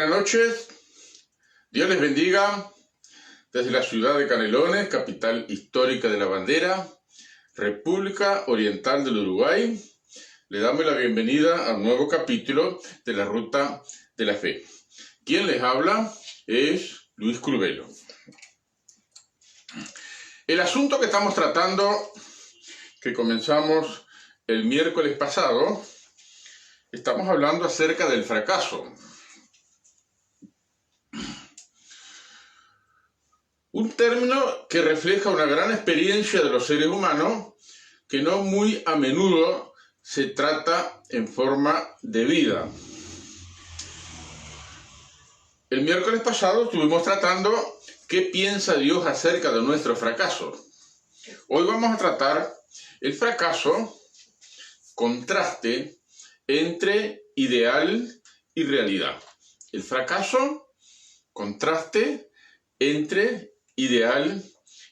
Buenas noches, Dios les bendiga desde la ciudad de Canelones, capital histórica de la bandera, República Oriental del Uruguay. Le damos la bienvenida a un nuevo capítulo de la Ruta de la Fe. Quien les habla es Luis Curvelo. El asunto que estamos tratando, que comenzamos el miércoles pasado, estamos hablando acerca del fracaso. Un término que refleja una gran experiencia de los seres humanos que no muy a menudo se trata en forma debida. El miércoles pasado estuvimos tratando qué piensa Dios acerca de nuestro fracaso. Hoy vamos a tratar el fracaso, contraste entre ideal y realidad. El fracaso, contraste entre ideal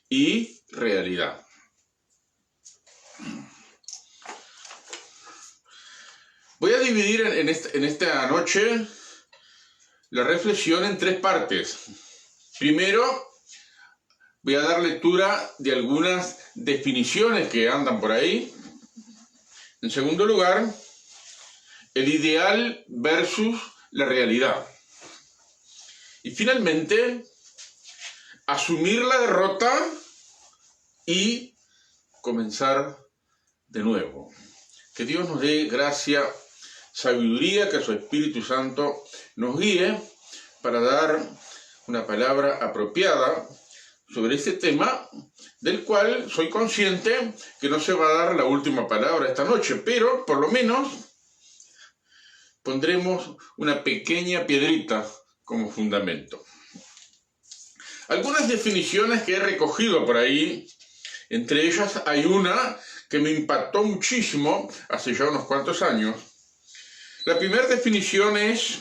y realidad. Voy a dividir en esta noche la reflexión en tres partes. Primero, voy a dar lectura de algunas definiciones que andan por ahí. En segundo lugar, el ideal versus la realidad. Y finalmente, asumir la derrota y comenzar de nuevo. Que Dios nos dé gracia, sabiduría, que su Espíritu Santo nos guíe para dar una palabra apropiada sobre este tema, del cual soy consciente que no se va a dar la última palabra esta noche, pero por lo menos pondremos una pequeña piedrita como fundamento. Algunas definiciones que he recogido por ahí, entre ellas hay una que me impactó muchísimo hace ya unos cuantos años. La primera definición es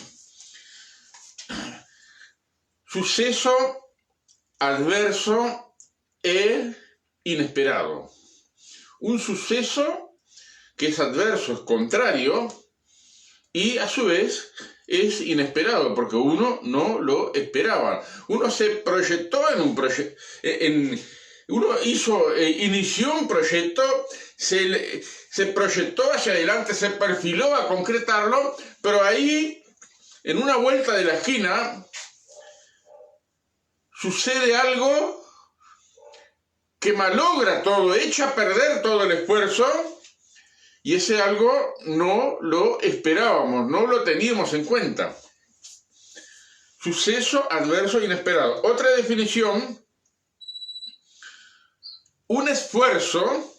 suceso adverso e inesperado. Un suceso que es adverso, es contrario, y a su vez es inesperado, porque uno no lo esperaba. Uno se proyectó en un proyecto, inició un proyecto, se proyectó hacia adelante, se perfiló a concretarlo, pero ahí, en una vuelta de la esquina, sucede algo que malogra todo, echa a perder todo el esfuerzo, y ese algo no lo esperábamos, no lo teníamos en cuenta. Suceso adverso inesperado. Otra definición, un esfuerzo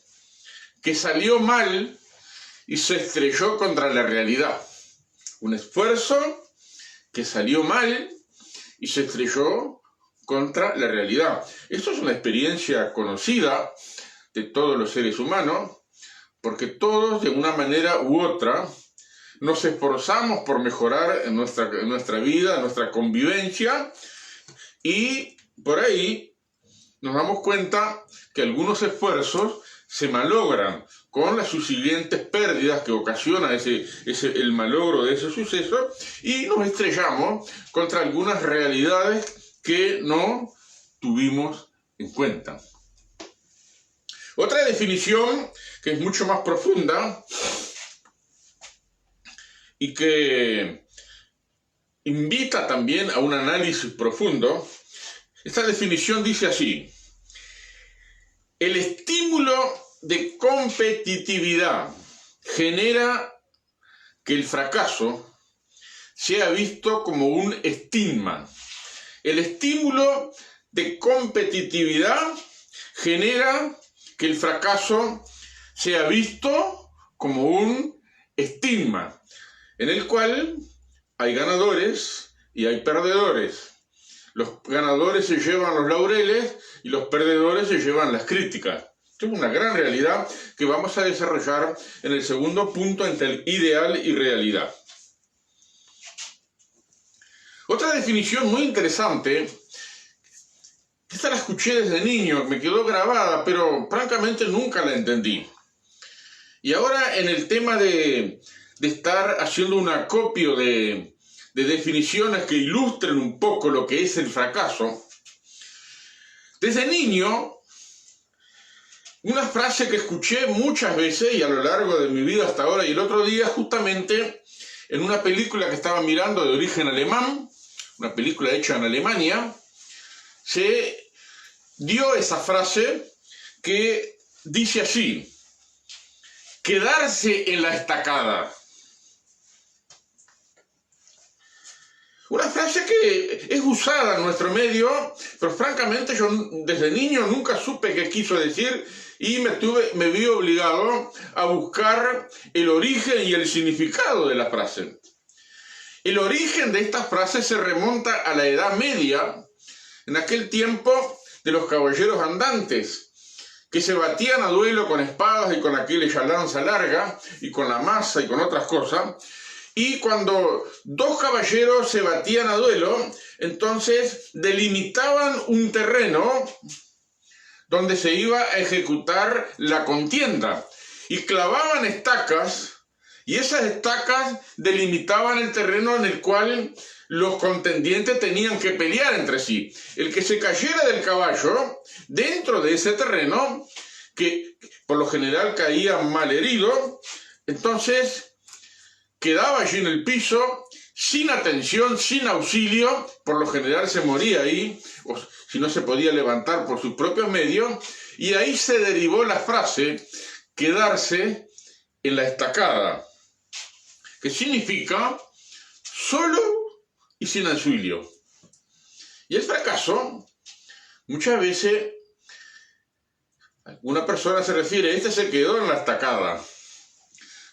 que salió mal y se estrelló contra la realidad. Un esfuerzo que salió mal y se estrelló contra la realidad. Esto es una experiencia conocida de todos los seres humanos, porque todos, de una manera u otra, nos esforzamos por mejorar en nuestra vida, en nuestra convivencia, y por ahí nos damos cuenta que algunos esfuerzos se malogran con las subsiguientes pérdidas que ocasiona el malogro de ese suceso, y nos estrellamos contra algunas realidades que no tuvimos en cuenta. Otra definición que es mucho más profunda y que invita también a un análisis profundo, esta definición dice así: el estímulo de competitividad genera que el fracaso sea visto como un estigma. El estímulo de competitividad genera que el fracaso sea visto como un estigma, en el cual hay ganadores y hay perdedores. Los ganadores se llevan los laureles y los perdedores se llevan las críticas. Esto es una gran realidad que vamos a desarrollar en el segundo punto, entre el ideal y realidad. Otra definición muy interesante, esta la escuché desde niño, me quedó grabada, pero francamente nunca la entendí. Y ahora en el tema de estar haciendo un acopio de de definiciones que ilustren un poco lo que es el fracaso. Desde niño, una frase que escuché muchas veces y a lo largo de mi vida hasta ahora, y el otro día justamente en una película que estaba mirando de origen alemán, una película hecha en Alemania, se dio esa frase que dice así: quedarse en la estacada. Una frase que es usada en nuestro medio, pero francamente yo desde niño nunca supe qué quiso decir y me vi obligado a buscar el origen y el significado de la frase. El origen de esta frase se remonta a la Edad Media, en aquel tiempo de los caballeros andantes, que se batían a duelo con espadas y con aquella lanza larga y con la maza y con otras cosas. Y cuando dos caballeros se batían a duelo, entonces delimitaban un terreno donde se iba a ejecutar la contienda y clavaban estacas, y esas estacas delimitaban el terreno en el cual los contendientes tenían que pelear entre sí. El que se cayera del caballo dentro de ese terreno, que por lo general caía mal herido, entonces quedaba allí en el piso, sin atención, sin auxilio, por lo general se moría ahí, o si no se podía levantar por sus propios medios, y ahí se derivó la frase quedarse en la estacada, que significa solo y sin auxilio. Y el fracaso, muchas veces, una persona se refiere, este se quedó en la estacada,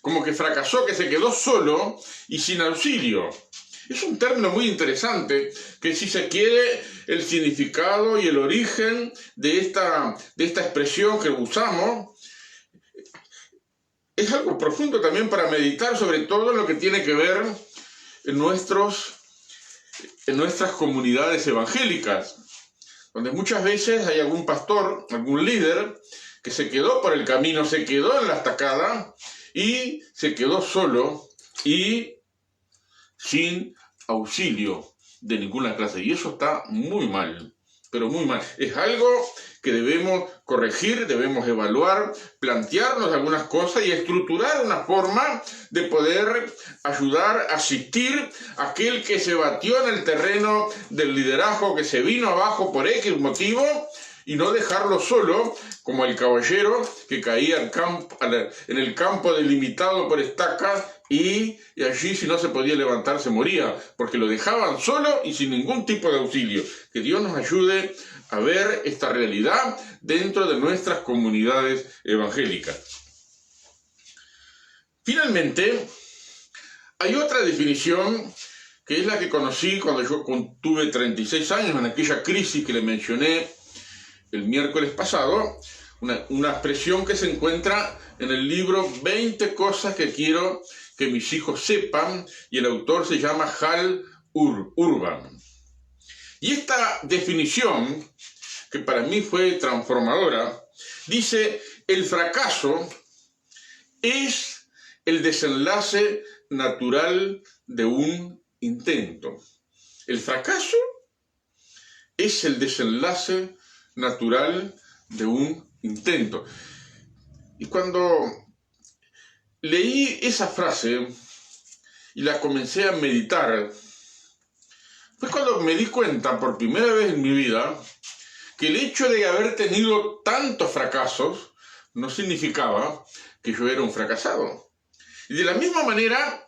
como que fracasó, que se quedó solo y sin auxilio. Es un término muy interesante, que si se quiere el significado y el origen de esta expresión que usamos, es algo profundo también para meditar sobre todo lo que tiene que ver en nuestras comunidades evangélicas, donde muchas veces hay algún pastor, algún líder, que se quedó por el camino, se quedó en la estacada, y se quedó solo y sin auxilio de ninguna clase. Y eso está muy mal, pero muy mal. Es algo que debemos corregir, debemos evaluar, plantearnos algunas cosas y estructurar una forma de poder ayudar, asistir a aquel que se batió en el terreno del liderazgo, que se vino abajo por X motivo, y no dejarlo solo, como el caballero que caía en el campo delimitado por estacas y allí si no se podía levantar se moría, porque lo dejaban solo y sin ningún tipo de auxilio. Que Dios nos ayude a ver esta realidad dentro de nuestras comunidades evangélicas. Finalmente, hay otra definición que es la que conocí cuando yo tuve 36 años, en aquella crisis que le mencioné el miércoles pasado, una expresión que se encuentra en el libro 20 cosas que quiero que mis hijos sepan, y el autor se llama Hal Urban. Y esta definición, que para mí fue transformadora, dice: el fracaso es el desenlace natural de un intento. El fracaso es el desenlace natural de un intento. Y cuando leí esa frase y la comencé a meditar, fue cuando me di cuenta por primera vez en mi vida que el hecho de haber tenido tantos fracasos no significaba que yo era un fracasado. Y de la misma manera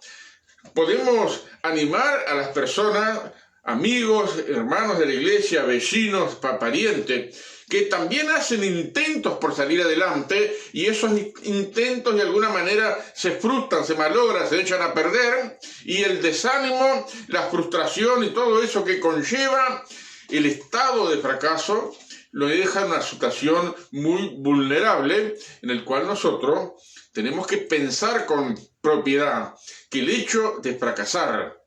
podemos animar a las personas, amigos, hermanos de la iglesia, vecinos, parientes, que también hacen intentos por salir adelante, y esos intentos de alguna manera se frustran, se malogran, se echan a perder, y el desánimo, la frustración y todo eso que conlleva el estado de fracaso lo deja en una situación muy vulnerable, en el cual nosotros tenemos que pensar con propiedad que el hecho de fracasar,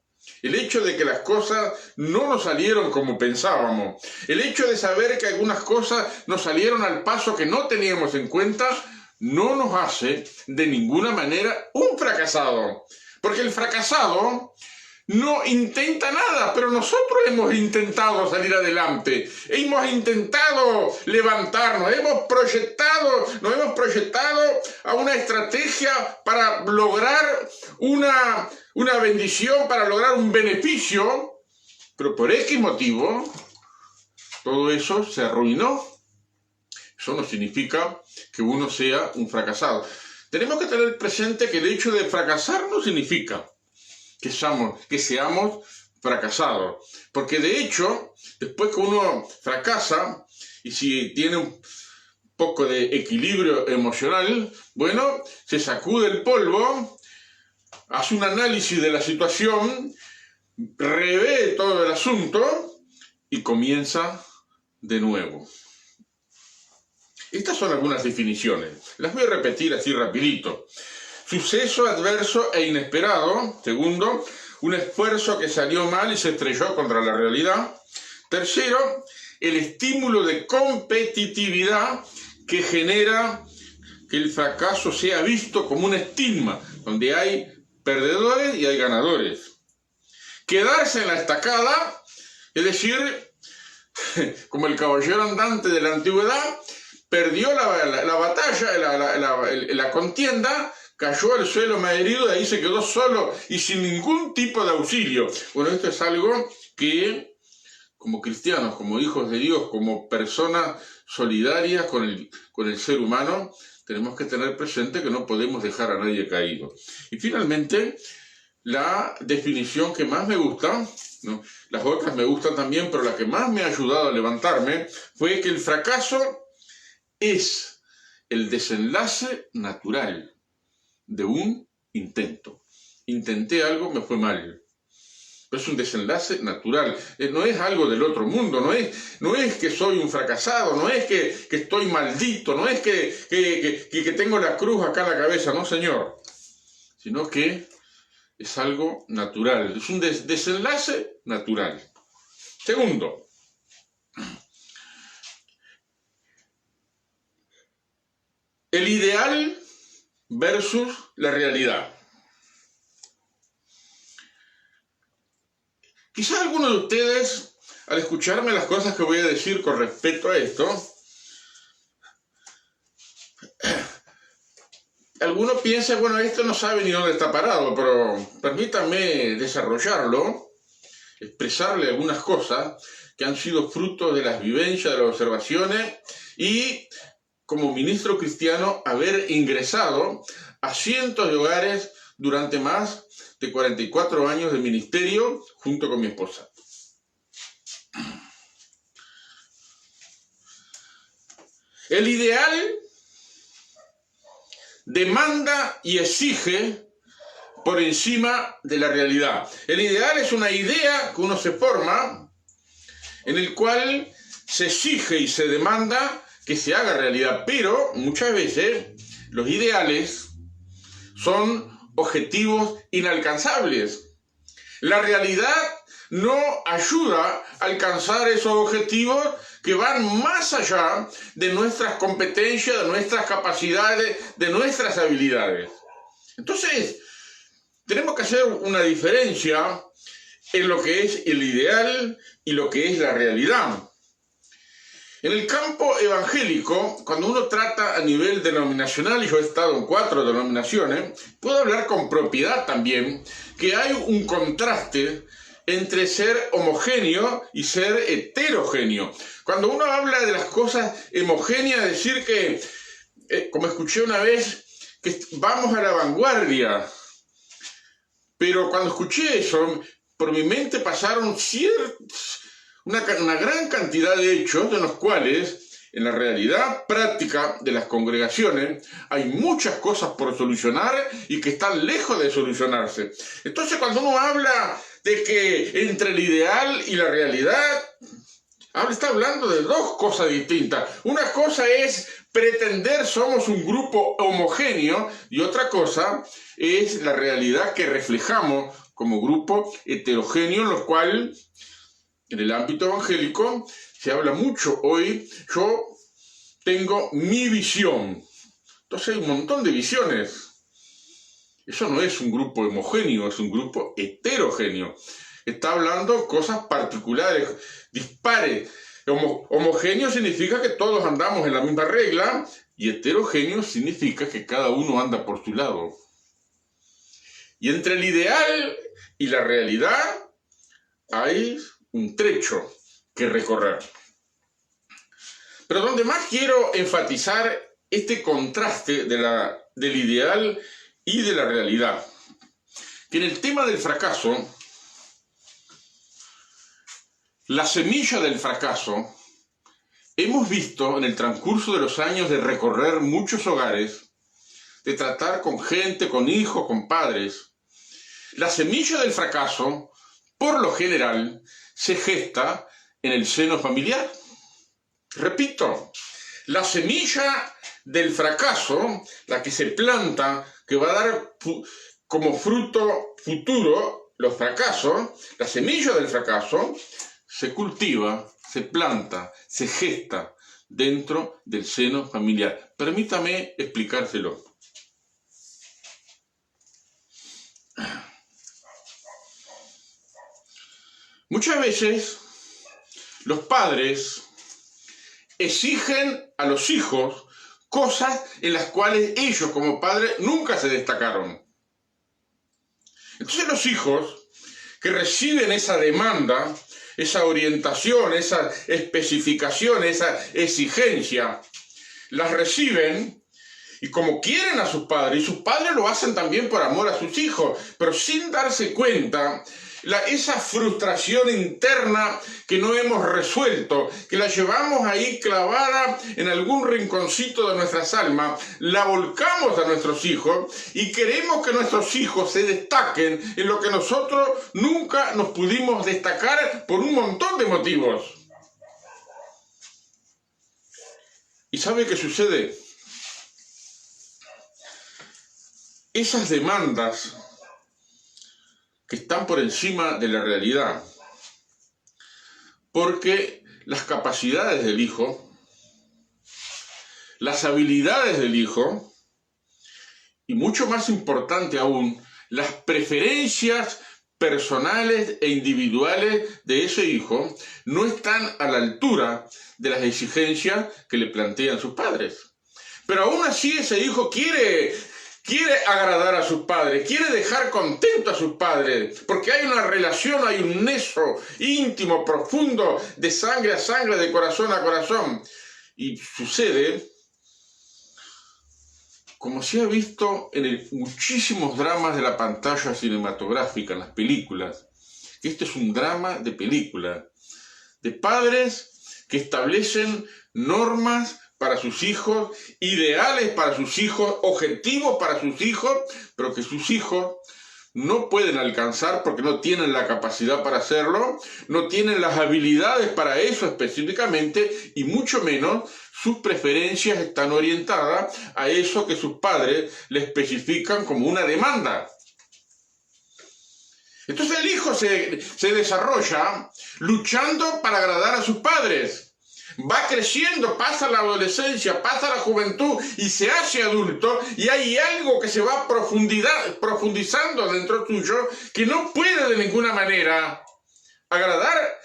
el hecho de que las cosas no nos salieron como pensábamos, el hecho de saber que algunas cosas nos salieron al paso que no teníamos en cuenta, no nos hace de ninguna manera un fracasado. Porque el fracasado no intenta nada, pero nosotros hemos intentado salir adelante, hemos intentado levantarnos, nos hemos proyectado a una estrategia para lograr una bendición, para lograr un beneficio, pero por X motivo, todo eso se arruinó. Eso no significa que uno sea un fracasado. Tenemos que tener presente que el hecho de fracasar no significa que seamos fracasados. Porque de hecho, después que uno fracasa, y si tiene un poco de equilibrio emocional, bueno, se sacude el polvo, hace un análisis de la situación, revé todo el asunto y comienza de nuevo. Estas son algunas definiciones. Las voy a repetir así rapidito. Suceso adverso e inesperado. Segundo, un esfuerzo que salió mal y se estrelló contra la realidad. Tercero, el estímulo de competitividad que genera que el fracaso sea visto como un estigma, donde hay perdedores y hay ganadores. Quedarse en la estacada, es decir, como el caballero andante de la antigüedad, perdió la batalla, la contienda, cayó al suelo malherido, de ahí se quedó solo y sin ningún tipo de auxilio. Bueno, esto es algo que, como cristianos, como hijos de Dios, como personas solidarias con el ser humano, tenemos que tener presente que no podemos dejar a nadie caído. Y finalmente, la definición que más me gusta, ¿no? Las otras me gustan también, pero la que más me ha ayudado a levantarme fue que el fracaso es el desenlace natural de un intento. Intenté algo, me fue mal. Es un desenlace natural. No es algo del otro mundo, no es que soy un fracasado, no es que estoy maldito, no es que tengo la cruz acá en la cabeza, no señor. Sino que es algo natural, es un desenlace natural. Segundo, el ideal versus la realidad. Quizás algunos de ustedes, al escucharme las cosas que voy a decir con respecto a esto, alguno piensa, bueno, esto no sabe ni dónde está parado, pero permítanme desarrollarlo, expresarle algunas cosas que han sido fruto de las vivencias, de las observaciones y, como ministro cristiano, haber ingresado a cientos de hogares durante más de 44 años de ministerio junto con mi esposa. El ideal demanda y exige por encima de la realidad. El ideal es una idea que uno se forma en el cual se exige y se demanda que se haga realidad, pero muchas veces los ideales son objetivos inalcanzables. La realidad no ayuda a alcanzar esos objetivos que van más allá de nuestras competencias, de nuestras capacidades, de nuestras habilidades. Entonces, tenemos que hacer una diferencia en lo que es el ideal y lo que es la realidad. En el campo evangélico, cuando uno trata a nivel denominacional, y yo he estado en 4 denominaciones, puedo hablar con propiedad también, que hay un contraste entre ser homogéneo y ser heterogéneo. Cuando uno habla de las cosas homogéneas, decir que, como escuché una vez, que vamos a la vanguardia. Pero cuando escuché eso, por mi mente pasaron una gran cantidad de hechos, de los cuales, en la realidad práctica de las congregaciones, hay muchas cosas por solucionar y que están lejos de solucionarse. Entonces, cuando uno habla de que entre el ideal y la realidad, está hablando de dos cosas distintas. Una cosa es pretender somos un grupo homogéneo y otra cosa es la realidad que reflejamos como grupo heterogéneo, en lo cual en el ámbito evangélico se habla mucho. Hoy yo tengo mi visión. Entonces hay un montón de visiones. Eso no es un grupo homogéneo, es un grupo heterogéneo. Está hablando cosas particulares, dispares. Homogéneo significa que todos andamos en la misma regla y heterogéneo significa que cada uno anda por su lado. Y entre el ideal y la realidad hay un trecho que recorrer. Pero donde más quiero enfatizar este contraste del ideal y de la realidad, que en el tema del fracaso, la semilla del fracaso, hemos visto en el transcurso de los años de recorrer muchos hogares, de tratar con gente, con hijos, con padres. La semilla del fracaso, por lo general, se gesta en el seno familiar. Repito, la semilla del fracaso, la que se planta, que va a dar como fruto futuro los fracasos, la semilla del fracaso se cultiva, se planta, se gesta dentro del seno familiar. Permítame explicárselo. Muchas veces los padres exigen a los hijos cosas en las cuales ellos como padres nunca se destacaron. Entonces los hijos que reciben esa demanda, esa orientación, esa especificación, esa exigencia, las reciben y como quieren a sus padres, y sus padres lo hacen también por amor a sus hijos, pero sin darse cuenta, esa frustración interna que no hemos resuelto, que la llevamos ahí clavada en algún rinconcito de nuestras almas, la volcamos a nuestros hijos y queremos que nuestros hijos se destaquen en lo que nosotros nunca nos pudimos destacar por un montón de motivos. ¿Y sabe qué sucede? Esas demandas que están por encima de la realidad, porque las capacidades del hijo, las habilidades del hijo, y mucho más importante aún, las preferencias personales e individuales de ese hijo, no están a la altura de las exigencias que le plantean sus padres. Pero aún así ese hijo quiere agradar a sus padres, quiere dejar contento a sus padres, porque hay una relación, hay un nexo íntimo, profundo, de sangre a sangre, de corazón a corazón. Y sucede, como se ha visto en muchísimos dramas de la pantalla cinematográfica, en las películas, que este es un drama de película, de padres que establecen normas para sus hijos, ideales para sus hijos, objetivos para sus hijos, pero que sus hijos no pueden alcanzar porque no tienen la capacidad para hacerlo, no tienen las habilidades para eso específicamente y mucho menos sus preferencias están orientadas a eso que sus padres le especifican como una demanda. Entonces el hijo se desarrolla luchando para agradar a sus padres. Va creciendo, pasa la adolescencia, pasa la juventud y se hace adulto y hay algo que se va profundizando dentro tuyo que no puede de ninguna manera agradar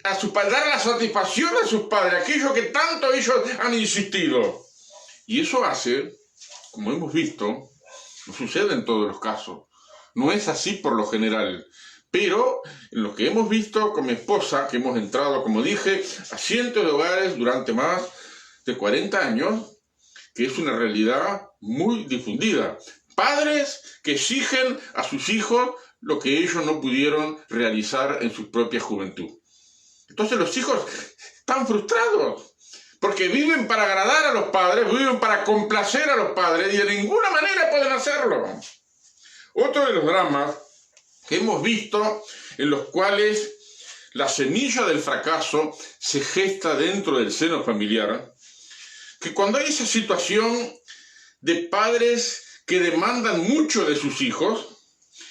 a sus padres, dar la satisfacción a sus padres, aquello que tanto ellos han insistido. Y eso hace, como hemos visto, no sucede en todos los casos, no es así por lo general. Pero en lo que hemos visto con mi esposa, que hemos entrado, como dije, a cientos de hogares durante más de 40 años, que es una realidad muy difundida. Padres que exigen a sus hijos lo que ellos no pudieron realizar en su propia juventud. Entonces los hijos están frustrados, porque viven para agradar a los padres, viven para complacer a los padres y de ninguna manera pueden hacerlo. Otro de los dramas que hemos visto en los cuales la semilla del fracaso se gesta dentro del seno familiar, que cuando hay esa situación de padres que demandan mucho de sus hijos,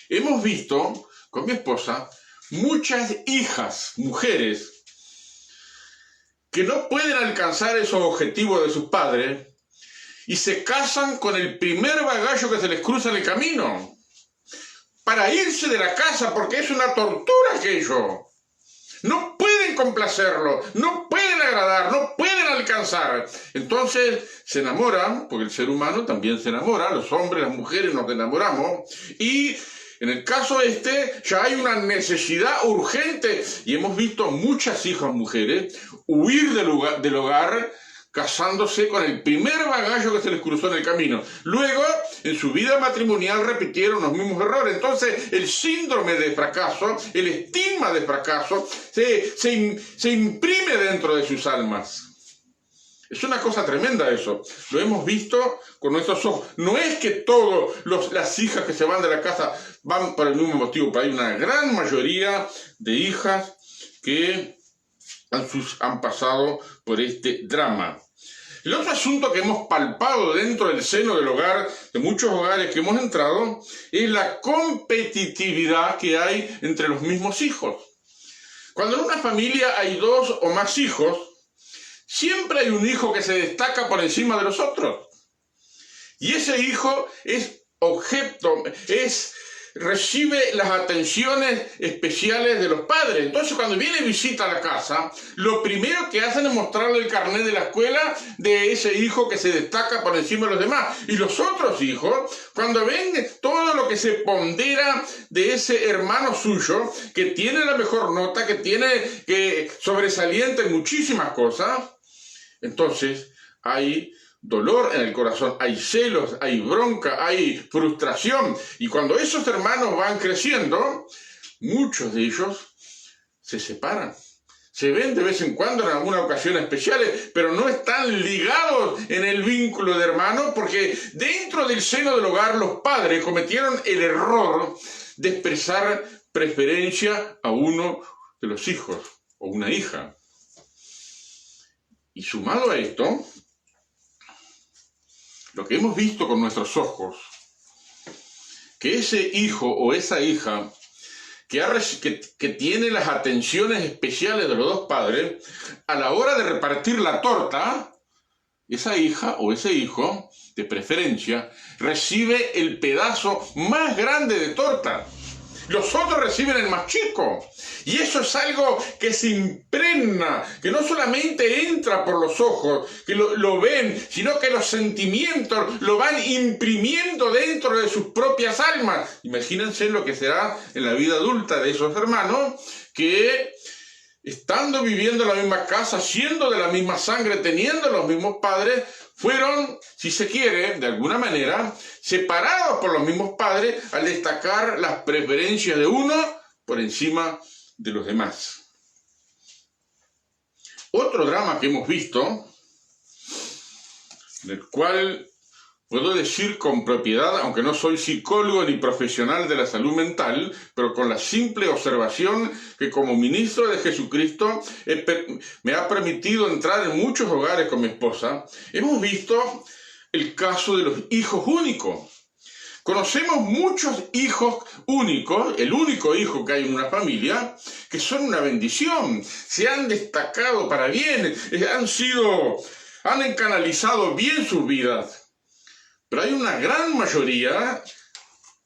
hemos visto con mi esposa muchas hijas, mujeres, que no pueden alcanzar esos objetivos de sus padres y se casan con el primer bagallo que se les cruza en el camino, para irse de la casa, porque es una tortura aquello. No pueden complacerlo, no pueden agradar, no pueden alcanzar. Entonces se enamoran, porque el ser humano también se enamora, los hombres, las mujeres nos enamoramos, y en el caso ya hay una necesidad urgente, y hemos visto muchas hijas mujeres huir del hogar, casándose con el primer bagallo que se les cruzó en el camino. Luego, en su vida matrimonial, repitieron los mismos errores. Entonces, el síndrome de fracaso, el estigma de fracaso, se imprime dentro de sus almas. Es una cosa tremenda eso. Lo hemos visto con nuestros ojos. No es que todas las hijas que se van de la casa van por el mismo motivo, pero hay una gran mayoría de hijas que han pasado por este drama. El otro asunto que hemos palpado dentro del seno del hogar, de muchos hogares que hemos entrado, es la competitividad que hay entre los mismos hijos. Cuando en una familia hay 2 o más hijos, siempre hay un hijo que se destaca por encima de los otros. Y ese hijo es recibe las atenciones especiales de los padres. Entonces, cuando viene visita a la casa, lo primero que hacen es mostrarle el carnet de la escuela de ese hijo que se destaca por encima de los demás. Y los otros hijos, cuando ven todo lo que se pondera de ese hermano suyo, que tiene la mejor nota, que sobresaliente en muchísimas cosas, entonces hay dolor en el corazón, hay celos, hay bronca, hay frustración. Y cuando esos hermanos van creciendo, muchos de ellos se separan. Se ven de vez en cuando en algunas ocasiones especiales, pero no están ligados en el vínculo de hermanos, porque dentro del seno del hogar los padres cometieron el error de expresar preferencia a uno de los hijos o una hija. Y sumado a esto, lo que hemos visto con nuestros ojos, que ese hijo o esa hija que tiene las atenciones especiales de los 2 padres, a la hora de repartir la torta, esa hija o ese hijo, de preferencia, recibe el pedazo más grande de torta. Los otros reciben el más chico. Y eso es algo que se impregna, que no solamente entra por los ojos, que lo ven, sino que los sentimientos lo van imprimiendo dentro de sus propias almas. Imagínense lo que será en la vida adulta de esos hermanos que, estando viviendo en la misma casa, siendo de la misma sangre, teniendo los mismos padres, fueron, si se quiere, de alguna manera, separados por los mismos padres al destacar las preferencias de uno por encima de los demás. Otro drama que hemos visto, del cual puedo decir con propiedad, aunque no soy psicólogo ni profesional de la salud mental, pero con la simple observación que como ministro de Jesucristo me ha permitido entrar en muchos hogares con mi esposa, hemos visto el caso de los hijos únicos. Conocemos muchos hijos únicos, el único hijo que hay en una familia, que son una bendición, se han destacado para bien, han canalizado bien sus vidas. Pero hay una gran mayoría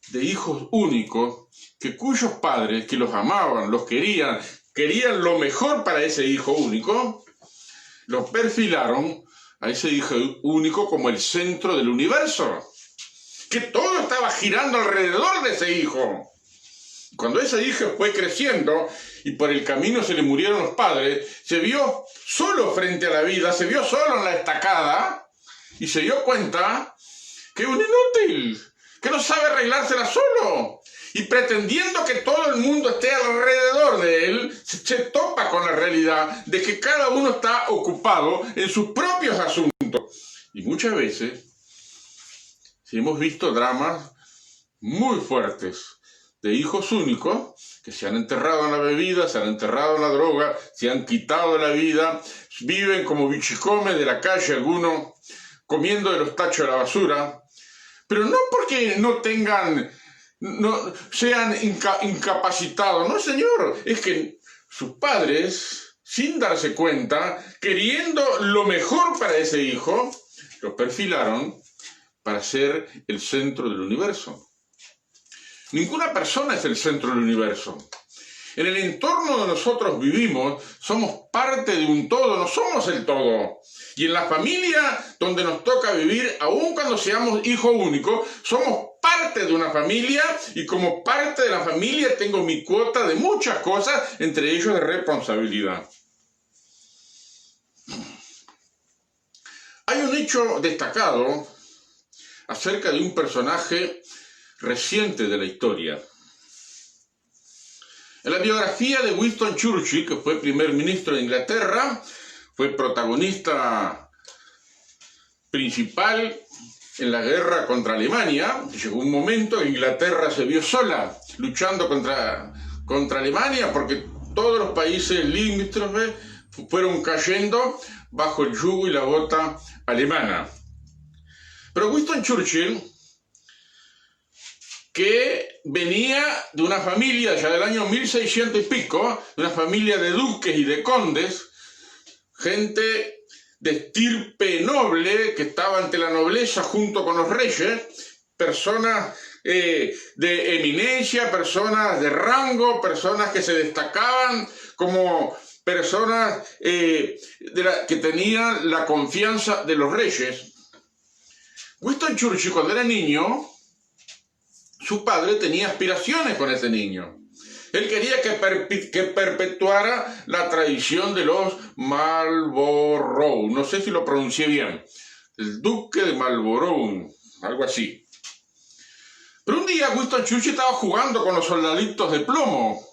de hijos únicos cuyos padres, que los amaban, los querían lo mejor para ese hijo único, lo perfilaron a ese hijo único como el centro del universo, que todo estaba girando alrededor de ese hijo. Cuando ese hijo fue creciendo y por el camino se le murieron los padres, se vio solo frente a la vida, se vio solo en la estacada y se dio cuenta que es un inútil, que no sabe arreglársela solo. Y pretendiendo que todo el mundo esté alrededor de él, se topa con la realidad de que cada uno está ocupado en sus propios asuntos. Y muchas veces hemos visto dramas muy fuertes de hijos únicos que se han enterrado en la bebida, se han enterrado en la droga, se han quitado la vida, viven como bichicomes de la calle algunos, comiendo de los tachos de la basura, pero no porque sean incapacitados, no señor, es que sus padres, sin darse cuenta, queriendo lo mejor para ese hijo, Los perfilaron para ser el centro del universo. Ninguna persona es el centro del universo. En el entorno donde nosotros vivimos, somos parte de un todo, no somos el todo. Y en la familia donde nos toca vivir, aun cuando seamos hijo único, somos parte de una familia, y como parte de la familia tengo mi cuota de muchas cosas, entre ellos de responsabilidad. Hay un hecho destacado acerca de un personaje reciente de la historia. En la biografía de Winston Churchill, que fue primer ministro de Inglaterra, fue protagonista principal en la guerra contra Alemania. Llegó un momento en que Inglaterra se vio sola luchando contra Alemania, porque todos los países limítrofes fueron cayendo bajo el yugo y la bota alemana. Pero Winston Churchill, que venía de una familia ya del año 1600 y pico, de una familia de duques y de condes, gente de estirpe noble que estaba ante la nobleza junto con los reyes, personas de eminencia, personas de personas que se destacaban como personas que tenían la confianza de los reyes. Winston Churchill, cuando era niño, su padre tenía aspiraciones con ese niño. Él quería que perpetuara la tradición de los Marlborough. No sé si lo pronuncié bien. El duque de Marlborough, algo así. Pero un día Winston Churchill estaba jugando con los soldaditos de plomo.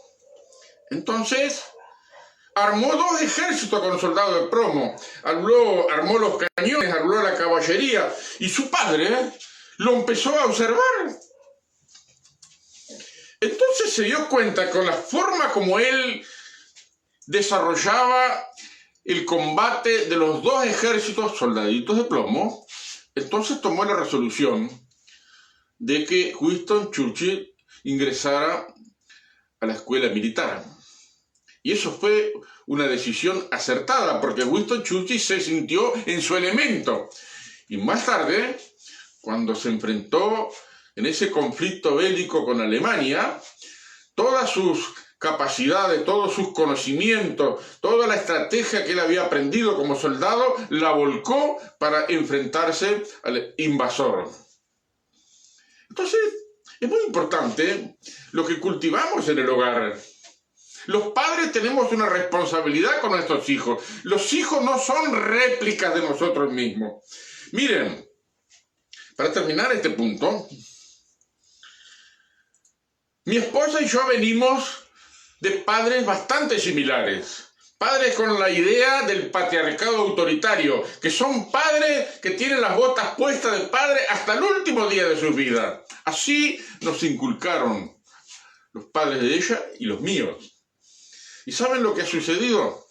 Entonces armó dos ejércitos con soldados de plomo. Armó los cañones, armó la caballería. Y su padre lo empezó a observar. Entonces se dio cuenta con la forma como él desarrollaba el combate de los dos ejércitos soldaditos de plomo. Entonces tomó la resolución de que Winston Churchill ingresara a la escuela militar. Y eso fue una decisión acertada, porque Winston Churchill se sintió en su elemento. Y más tarde, cuando se enfrentó en ese conflicto bélico con Alemania, todas sus capacidades, todos sus conocimientos, toda la estrategia que él había aprendido como soldado, la volcó para enfrentarse al invasor. Entonces, es muy importante lo que cultivamos en el hogar. Los padres tenemos una responsabilidad con nuestros hijos. Los hijos no son réplicas de nosotros mismos. Miren, para terminar este punto, mi esposa y yo venimos de padres bastante similares. Padres con la idea del patriarcado autoritario, que son padres que tienen las botas puestas de padre hasta el último día de su vida. Así nos inculcaron los padres de ella y los míos. ¿Y saben lo que ha sucedido?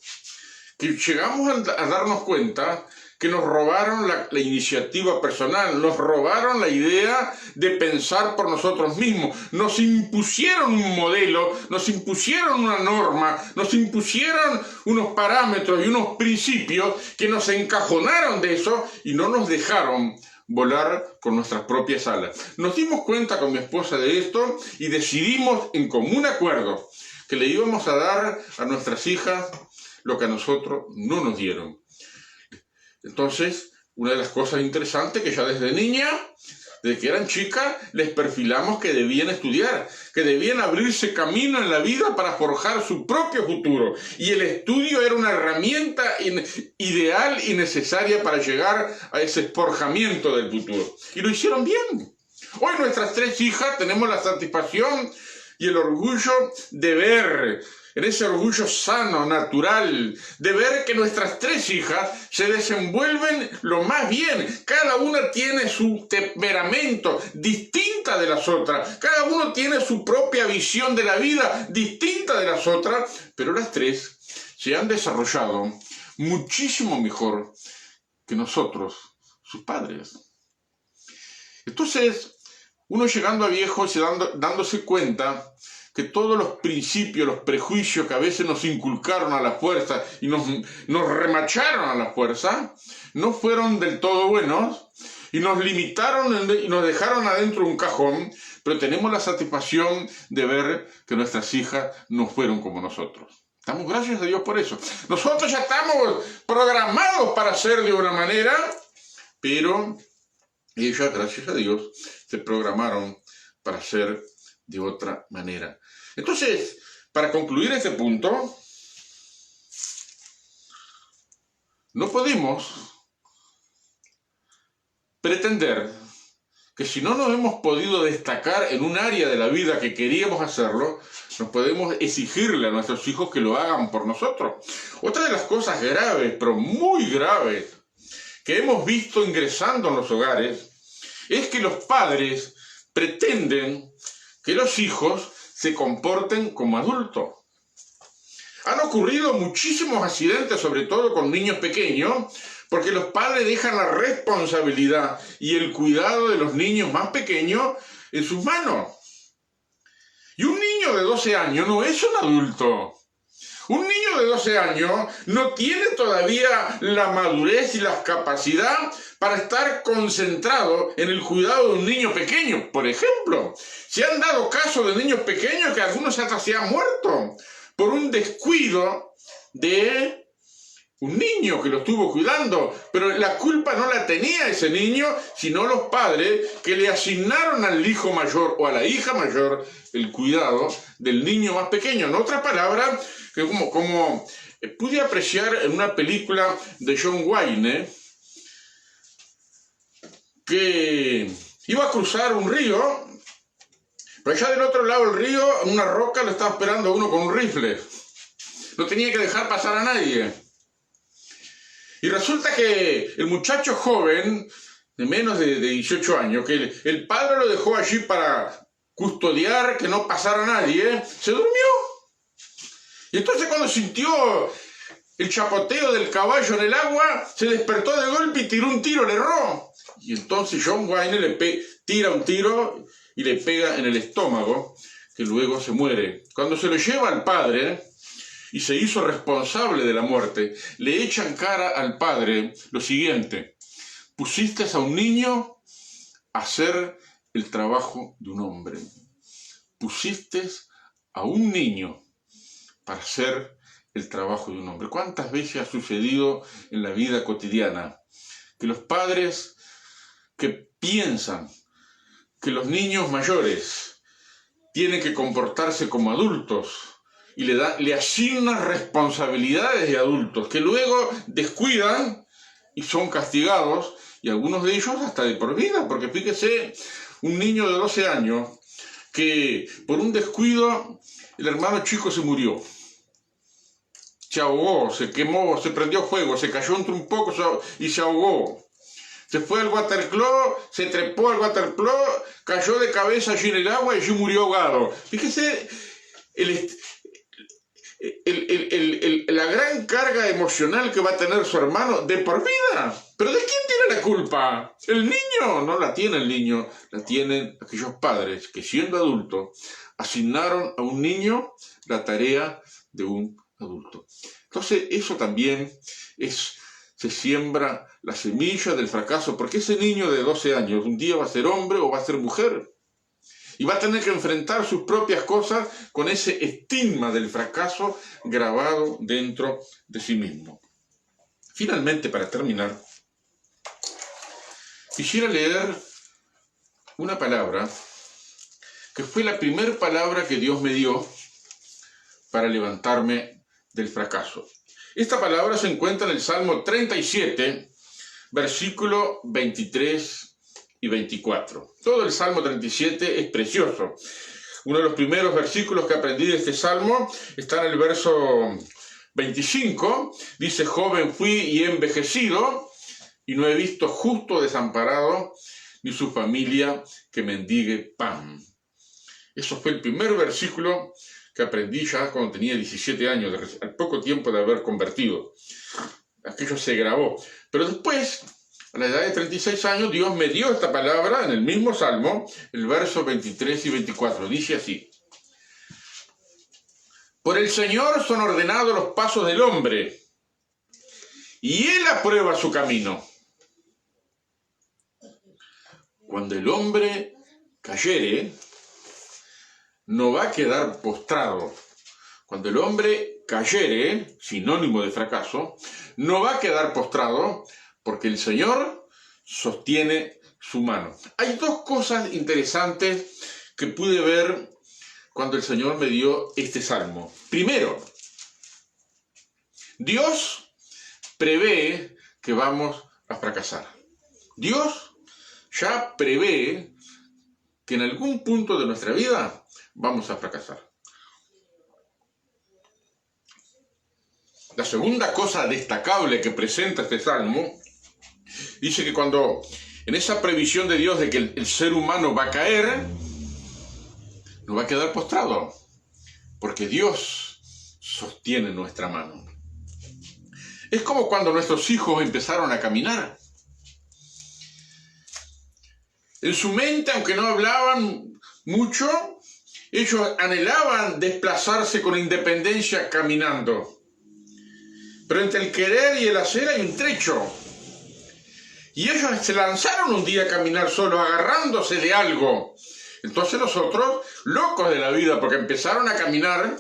Que llegamos a darnos cuenta que nos robaron la iniciativa personal, nos robaron la idea de pensar por nosotros mismos, nos impusieron un modelo, nos impusieron una norma, nos impusieron unos parámetros y unos principios que nos encajonaron de eso y no nos dejaron volar con nuestras propias alas. Nos dimos cuenta con mi esposa de esto y decidimos en común acuerdo que le íbamos a dar a nuestras hijas lo que a nosotros no nos dieron. Entonces, una de las cosas interesantes que ya desde niña, desde que eran chicas, les perfilamos que debían estudiar, que debían abrirse camino en la vida para forjar su propio futuro. Y el estudio era una herramienta ideal y necesaria para llegar a ese forjamiento del futuro. Y lo hicieron bien. Hoy nuestras tres hijas tenemos la satisfacción y el orgullo de ver, en ese orgullo sano, natural, de ver que nuestras tres hijas se desenvuelven lo más bien. Cada una tiene su temperamento distinta de las otras. Cada uno tiene su propia visión de la vida distinta de las otras. Pero las tres se han desarrollado muchísimo mejor que nosotros, sus padres. Entonces, uno llegando a viejo y dándose cuenta que todos los principios, los prejuicios que a veces nos inculcaron a la fuerza y nos remacharon a la fuerza, no fueron del todo buenos y nos limitaron y nos dejaron adentro de un cajón, pero tenemos la satisfacción de ver que nuestras hijas no fueron como nosotros. Damos gracias a Dios por eso. Nosotros ya estamos programados para ser de una manera, pero ellas, gracias a Dios, se programaron para ser de otra manera. Entonces, para concluir este punto, no podemos pretender que si no nos hemos podido destacar en un área de la vida que queríamos hacerlo, nos podemos exigirle a nuestros hijos que lo hagan por nosotros. Otra de las cosas graves, pero muy graves, que hemos visto ingresando en los hogares, es que los padres pretenden que los hijos se comporten como adultos. Han ocurrido muchísimos accidentes, sobre todo con niños pequeños, porque los padres dejan la responsabilidad y el cuidado de los niños más pequeños en sus manos. Y un niño de 12 años no es un adulto. Un niño de 12 años no tiene todavía la madurez y la capacidad para estar concentrado en el cuidado de un niño pequeño. Por ejemplo, se han dado casos de niños pequeños que algunos hasta se han muerto por un descuido de un niño que lo estuvo cuidando, pero la culpa no la tenía ese niño, sino los padres que le asignaron al hijo mayor o a la hija mayor el cuidado del niño más pequeño. En otras palabras, que como pude apreciar en una película de John Wayne, que iba a cruzar un río, pero allá del otro lado del río, en una roca, lo estaba esperando uno con un rifle. No tenía que dejar pasar a nadie. Y resulta que el muchacho joven, de menos de 18 años, que el padre lo dejó allí para custodiar que no pasara nadie, se durmió. Y entonces cuando sintió el chapoteo del caballo en el agua, se despertó de golpe y tiró un tiro, le erró. Y entonces John Wayne le tira un tiro y le pega en el estómago, que luego se muere. Cuando se lo lleva al padre y se hizo responsable de la muerte, le echan cara al padre lo siguiente: pusiste a un niño a hacer el trabajo de un hombre. Pusiste a un niño para hacer el trabajo de un hombre. ¿Cuántas veces ha sucedido en la vida cotidiana que los padres que piensan que los niños mayores tienen que comportarse como adultos y le asignan responsabilidades de adultos que luego descuidan y son castigados, y algunos de ellos hasta de por vida? Porque fíjese, un niño de 12 años que por un descuido el hermano chico se murió, se ahogó, se quemó, se prendió fuego, se cayó entre un poco y se ahogó. Se fue al waterclub, se trepó al waterclub, cayó de cabeza allí en el agua y allí murió ahogado. Fíjese la gran carga emocional que va a tener su hermano de por vida. ¿Pero de quién tiene la culpa? ¿El niño? No la tiene el niño, la tienen aquellos padres que, siendo adultos, asignaron a un niño la tarea de un adulto. Entonces eso también se siembra la semilla del fracaso, porque ese niño de 12 años un día va a ser hombre o va a ser mujer y va a tener que enfrentar sus propias cosas con ese estigma del fracaso grabado dentro de sí mismo. Finalmente, para terminar, quisiera leer una palabra que fue la primera palabra que Dios me dio para levantarme del fracaso. Esta palabra se encuentra en el Salmo 37, versículo 23 y 24. Todo el Salmo 37 es precioso. Uno de los primeros versículos que aprendí de este Salmo está en el verso 25. Dice: joven fui y he envejecido, y no he visto justo desamparado, ni su familia que mendigue pan. Eso fue el primer versículo que aprendí ya cuando tenía 17 años, al poco tiempo de haber convertido. Aquello se grabó. Pero después, a la edad de 36 años, Dios me dio esta palabra en el mismo Salmo, el verso 23 y 24. Dice así: Por el Señor son ordenados los pasos del hombre, y Él aprueba su camino. Cuando el hombre cayere, no va a quedar postrado. Cuando el hombre cayere, sinónimo de fracaso, no va a quedar postrado, porque el Señor sostiene su mano. Hay dos cosas interesantes que pude ver cuando el Señor me dio este salmo. Primero, Dios prevé que vamos a fracasar. Dios ya prevé que en algún punto de nuestra vida vamos a fracasar. La segunda cosa destacable que presenta este salmo dice que cuando en esa previsión de Dios de que el ser humano va a caer, no va a quedar postrado, porque Dios sostiene nuestra mano. Es como cuando nuestros hijos empezaron a caminar. En su mente, aunque no hablaban mucho, ellos anhelaban desplazarse con independencia caminando. Pero entre el querer y el hacer hay un trecho. Y ellos se lanzaron un día a caminar solos, agarrándose de algo. Entonces nosotros, locos de la vida, porque empezaron a caminar,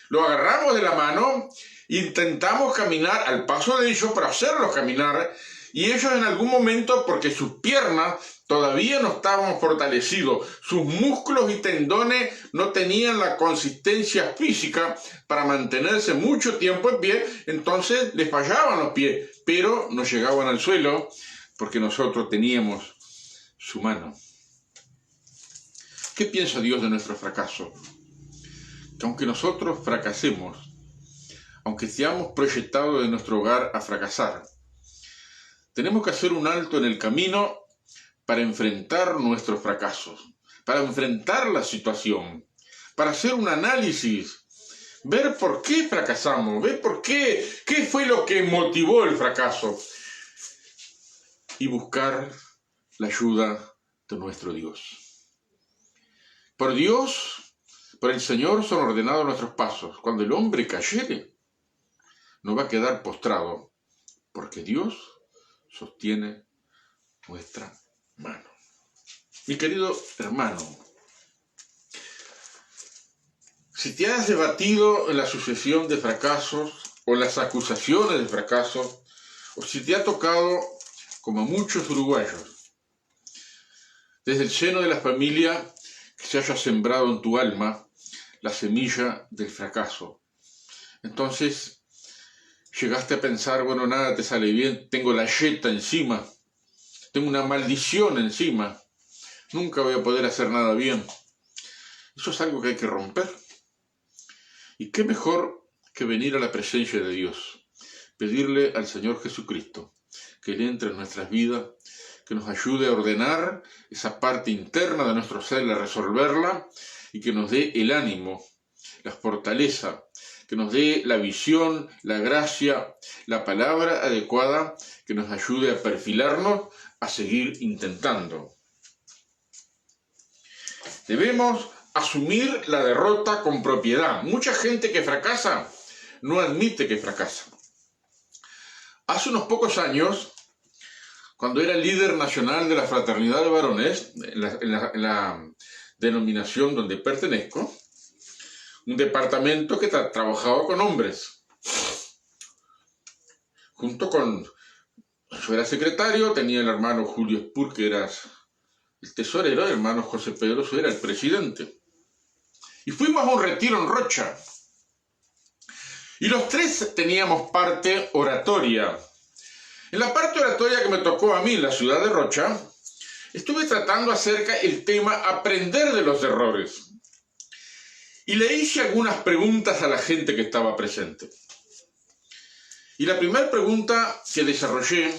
lo agarramos de la mano, intentamos caminar al paso de ellos para hacerlos caminar, y ellos en algún momento, porque sus piernas todavía no estaban fortalecidos, sus músculos y tendones no tenían la consistencia física para mantenerse mucho tiempo en pie, entonces les fallaban los pies, pero no llegaban al suelo porque nosotros teníamos su mano. ¿Qué piensa Dios de nuestro fracaso? Que aunque nosotros fracasemos, aunque seamos proyectados de nuestro hogar a fracasar, tenemos que hacer un alto en el camino para enfrentar nuestros fracasos, para enfrentar la situación, para hacer un análisis, ver por qué fracasamos, ver por qué fue lo que motivó el fracaso y buscar la ayuda de nuestro Dios. Por Dios, por el Señor son ordenados nuestros pasos. Cuando el hombre cayere, no va a quedar postrado, porque Dios sostiene nuestra mano. Mi querido hermano, si te has debatido en la sucesión de fracasos o las acusaciones de fracasos, o si te ha tocado, como a muchos uruguayos, desde el seno de la familia, que se haya sembrado en tu alma la semilla del fracaso. Entonces, llegaste a pensar, bueno, nada te sale bien, tengo la yeta encima, tengo una maldición encima, nunca voy a poder hacer nada bien. Eso es algo que hay que romper. Y qué mejor que venir a la presencia de Dios, pedirle al Señor Jesucristo que Él entre en nuestras vidas, que nos ayude a ordenar esa parte interna de nuestro ser, a resolverla, y que nos dé el ánimo, la fortaleza, que nos dé la visión, la gracia, la palabra adecuada, que nos ayude a perfilarnos, a seguir intentando. Debemos asumir la derrota con propiedad. Mucha gente que fracasa no admite que fracasa. Hace unos pocos años, cuando era líder nacional de la Fraternidad de Varones, en la denominación donde pertenezco, un departamento que trabajaba con hombres. Junto con, yo era secretario, tenía el hermano Julio Spur, que era el tesorero, el hermano José Pedroso era el presidente. Y fuimos a un retiro en Rocha. Y los tres teníamos parte oratoria. En la parte oratoria que me tocó a mí en la ciudad de Rocha, estuve tratando acerca del tema aprender de los errores. Y le hice algunas preguntas a la gente que estaba presente. Y la primera pregunta que desarrollé,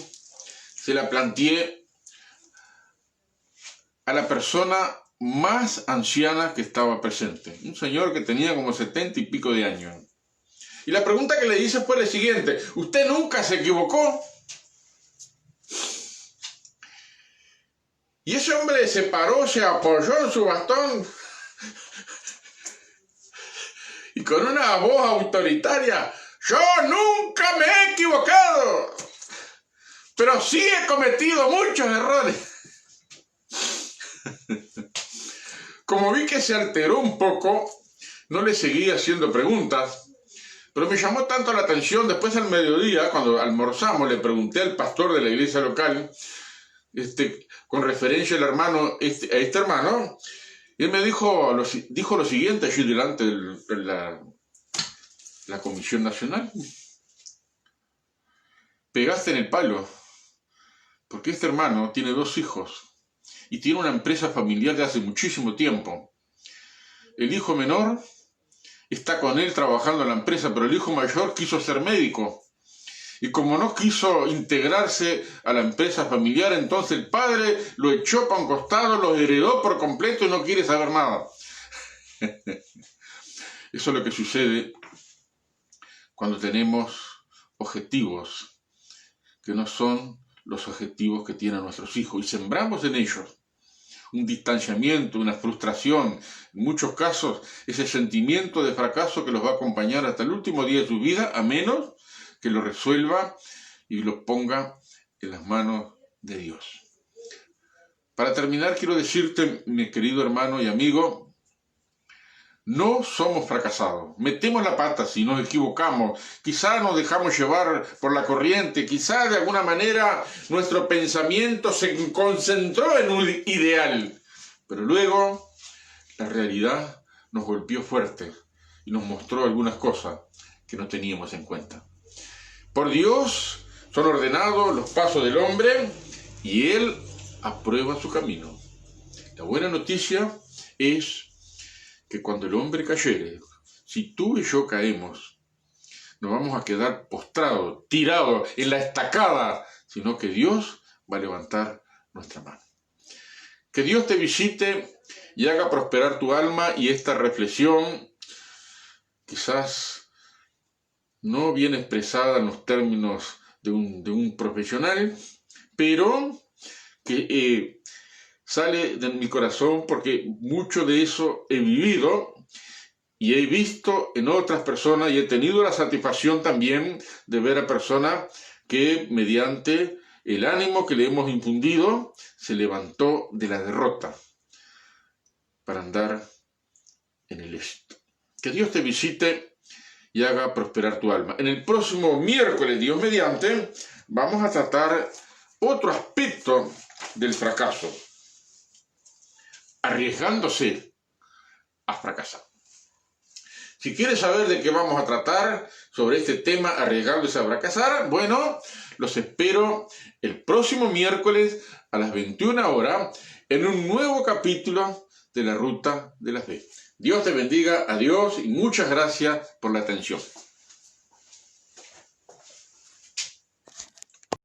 se la planteé a la persona más anciana que estaba presente. Un señor que tenía como 70 y pico de años. Y la pregunta que le hice fue la siguiente: ¿usted nunca se equivocó? Y ese hombre se paró, se apoyó en su bastón y con una voz autoritaria: yo nunca me he equivocado, pero sí he cometido muchos errores. Como vi que se alteró un poco, no le seguí haciendo preguntas, pero me llamó tanto la atención. Después, al mediodía, cuando almorzamos, le pregunté al pastor de la iglesia local, con referencia al hermano, a este hermano, y él me dijo lo siguiente allí delante de la Comisión Nacional: pegaste en el palo, porque este hermano tiene 2 hijos y tiene una empresa familiar de hace muchísimo tiempo. El hijo menor está con él trabajando en la empresa, pero el hijo mayor quiso ser médico. Y como no quiso integrarse a la empresa familiar, entonces el padre lo echó para un costado, lo heredó por completo y no quiere saber nada. Eso es lo que sucede cuando tenemos objetivos que no son los objetivos que tienen nuestros hijos y sembramos en ellos un distanciamiento, una frustración, en muchos casos ese sentimiento de fracaso que los va a acompañar hasta el último día de su vida, a menos que lo resuelva y lo ponga en las manos de Dios. Para terminar, quiero decirte, mi querido hermano y amigo, no somos fracasados. Metemos la pata si nos equivocamos. Quizá nos dejamos llevar por la corriente. Quizá de alguna manera nuestro pensamiento se concentró en un ideal. Pero luego la realidad nos golpeó fuerte y nos mostró algunas cosas que no teníamos en cuenta. Por Dios son ordenados los pasos del hombre y Él aprueba su camino. La buena noticia es que cuando el hombre cayere, si tú y yo caemos, no vamos a quedar postrados, tirados en la estacada, sino que Dios va a levantar nuestra mano. Que Dios te visite y haga prosperar tu alma, y esta reflexión, quizás no bien expresada en los términos de un profesional, pero que sale de mi corazón porque mucho de eso he vivido y he visto en otras personas, y he tenido la satisfacción también de ver a personas que mediante el ánimo que le hemos infundido se levantó de la derrota para andar en el éxito. Que Dios te visite y haga prosperar tu alma. En el próximo miércoles, Dios mediante, vamos a tratar otro aspecto del fracaso: arriesgándose a fracasar. Si quieres saber de qué vamos a tratar sobre este tema, arriesgándose a fracasar, bueno, los espero el próximo miércoles a las 21 horas en un nuevo capítulo de la Ruta de la Fe. Dios te bendiga, adiós y muchas gracias por la atención.